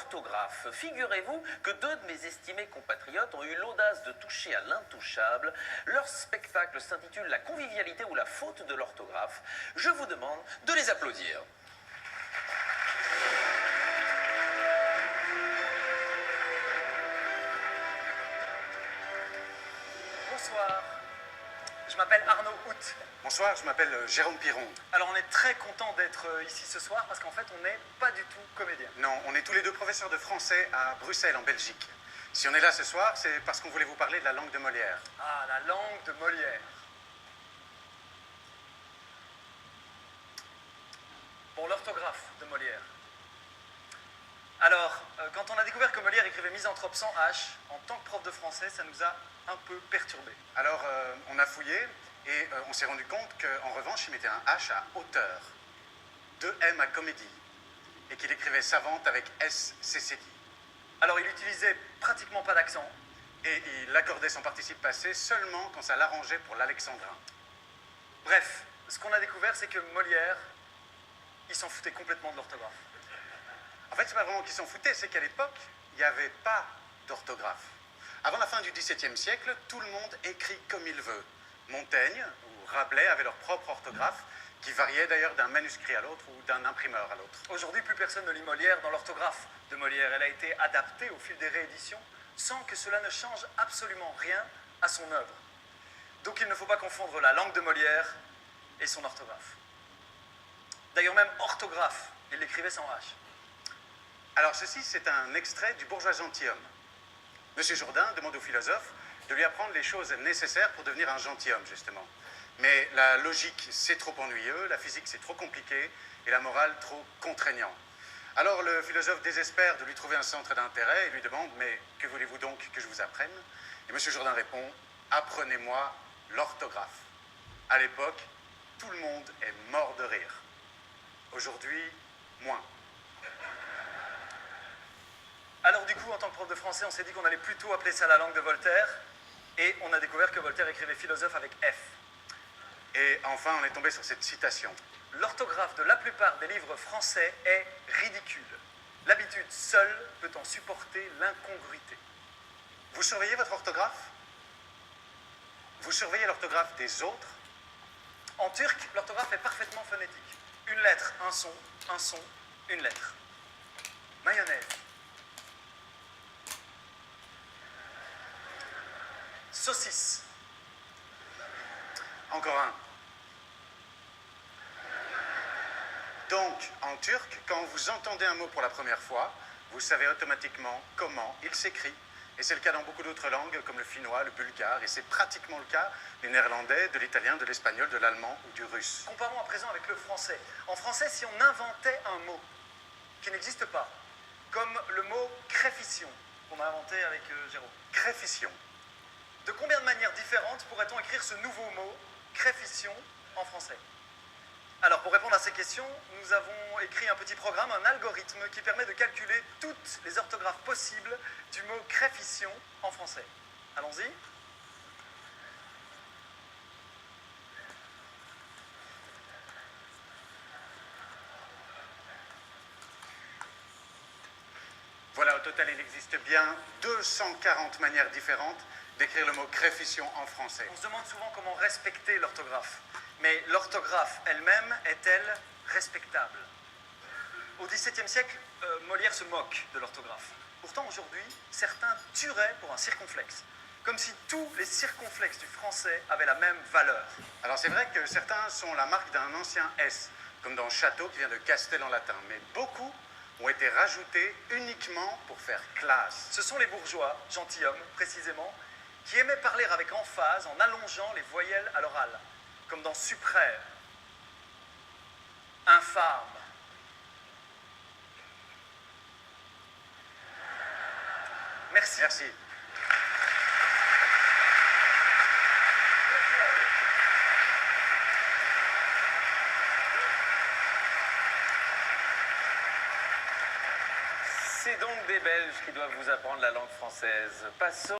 l'orthographe. Figurez-vous que deux de mes estimés compatriotes ont eu l'audace de toucher à l'intouchable. Leur spectacle s'intitule La convivialité ou la faute de l'orthographe. Je vous demande de les applaudir. Bonsoir, je m'appelle Arnaud Hout. Bonsoir, je m'appelle Jérôme Piron. Alors on est très content d'être ici ce soir parce qu'en fait on n'est pas du tout comédien. Non, on est tous les deux professeurs de français à Bruxelles, en Belgique. Si on est là ce soir, c'est parce qu'on voulait vous parler de la langue de Molière. Ah, la langue de Molière. Pour l'orthographe de Molière. Alors, quand on a découvert que Molière écrivait misanthrope sans H, en tant que prof de français, ça nous a un peu perturbés. Alors, on a fouillé et on s'est rendu compte qu'en revanche, il mettait un H à hauteur, 2 M à comédie, et qu'il écrivait savante avec S-C-C-D. Alors, il utilisait pratiquement pas d'accent. Et il accordait son participe passé seulement quand ça l'arrangeait pour l'alexandrin. Bref, ce qu'on a découvert, c'est que Molière, il s'en foutait complètement de l'orthographe. En fait, c'est pas vraiment qu'il s'en foutait, c'est qu'à l'époque, il n'y avait pas d'orthographe. Avant la fin du XVIIe siècle, tout le monde écrit comme il veut. Montaigne ou Rabelais avaient leur propre orthographe, qui variait d'ailleurs d'un manuscrit à l'autre ou d'un imprimeur à l'autre. Aujourd'hui, plus personne ne lit Molière dans l'orthographe de Molière. Elle a été adaptée au fil des rééditions, sans que cela ne change absolument rien à son œuvre. Donc il ne faut pas confondre la langue de Molière et son orthographe. D'ailleurs, même orthographe, il l'écrivait sans H. Alors ceci, c'est un extrait du Bourgeois gentilhomme. Monsieur Jourdain demande au philosophe de lui apprendre les choses nécessaires pour devenir un gentilhomme, justement. Mais la logique, c'est trop ennuyeux, la physique, c'est trop compliqué, et la morale, trop contraignant. Alors le philosophe désespère de lui trouver un centre d'intérêt et lui demande « Mais que voulez-vous donc que je vous apprenne ?» Et monsieur Jourdain répond « Apprenez-moi l'orthographe. » À l'époque, tout le monde est mort de rire. Aujourd'hui, moins. Alors du coup, en tant que prof de français, on s'est dit qu'on allait plutôt appeler ça la langue de Voltaire, et on a découvert que Voltaire écrivait philosophe avec F. Et enfin, on est tombé sur cette citation. L'orthographe de la plupart des livres français est ridicule. L'habitude seule peut en supporter l'incongruité. Vous surveillez votre orthographe? Vous surveillez l'orthographe des autres? En turc, l'orthographe est parfaitement phonétique. Une lettre, un son, une lettre. Mayonnaise. Saucisse. Encore un. Donc, en turc, quand vous entendez un mot pour la première fois, vous savez automatiquement comment il s'écrit. Et c'est le cas dans beaucoup d'autres langues, comme le finnois, le bulgare, et c'est pratiquement le cas du néerlandais, de l'italien, de l'espagnol, de l'allemand ou du russe. Comparons à présent avec le français. En français, si on inventait un mot qui n'existe pas, comme le mot créfition, qu'on a inventé avec Jérôme. Créfition. De combien de manières différentes pourrait-on écrire ce nouveau mot, créfition, en français? Alors, pour répondre à ces questions, nous avons écrit un petit programme, un algorithme qui permet de calculer toutes les orthographes possibles du mot créfition en français. Allons-y. Voilà, au total, il existe bien 240 manières différentes d'écrire le mot créfition en français. On se demande souvent comment respecter l'orthographe. Mais l'orthographe elle-même est-elle respectable? Au XVIIe siècle, Molière se moque de l'orthographe. Pourtant, aujourd'hui, certains tueraient pour un circonflexe. Comme si tous les circonflexes du français avaient la même valeur. Alors c'est vrai que certains sont la marque d'un ancien S, comme dans château qui vient de Castel en latin, mais beaucoup ont été rajoutés uniquement pour faire classe. Ce sont les bourgeois, gentilshommes précisément, qui aimaient parler avec emphase en allongeant les voyelles à l'oral, comme dans suprême, infâme. Merci. Merci. C'est donc des Belges qui doivent vous apprendre la langue française. Passons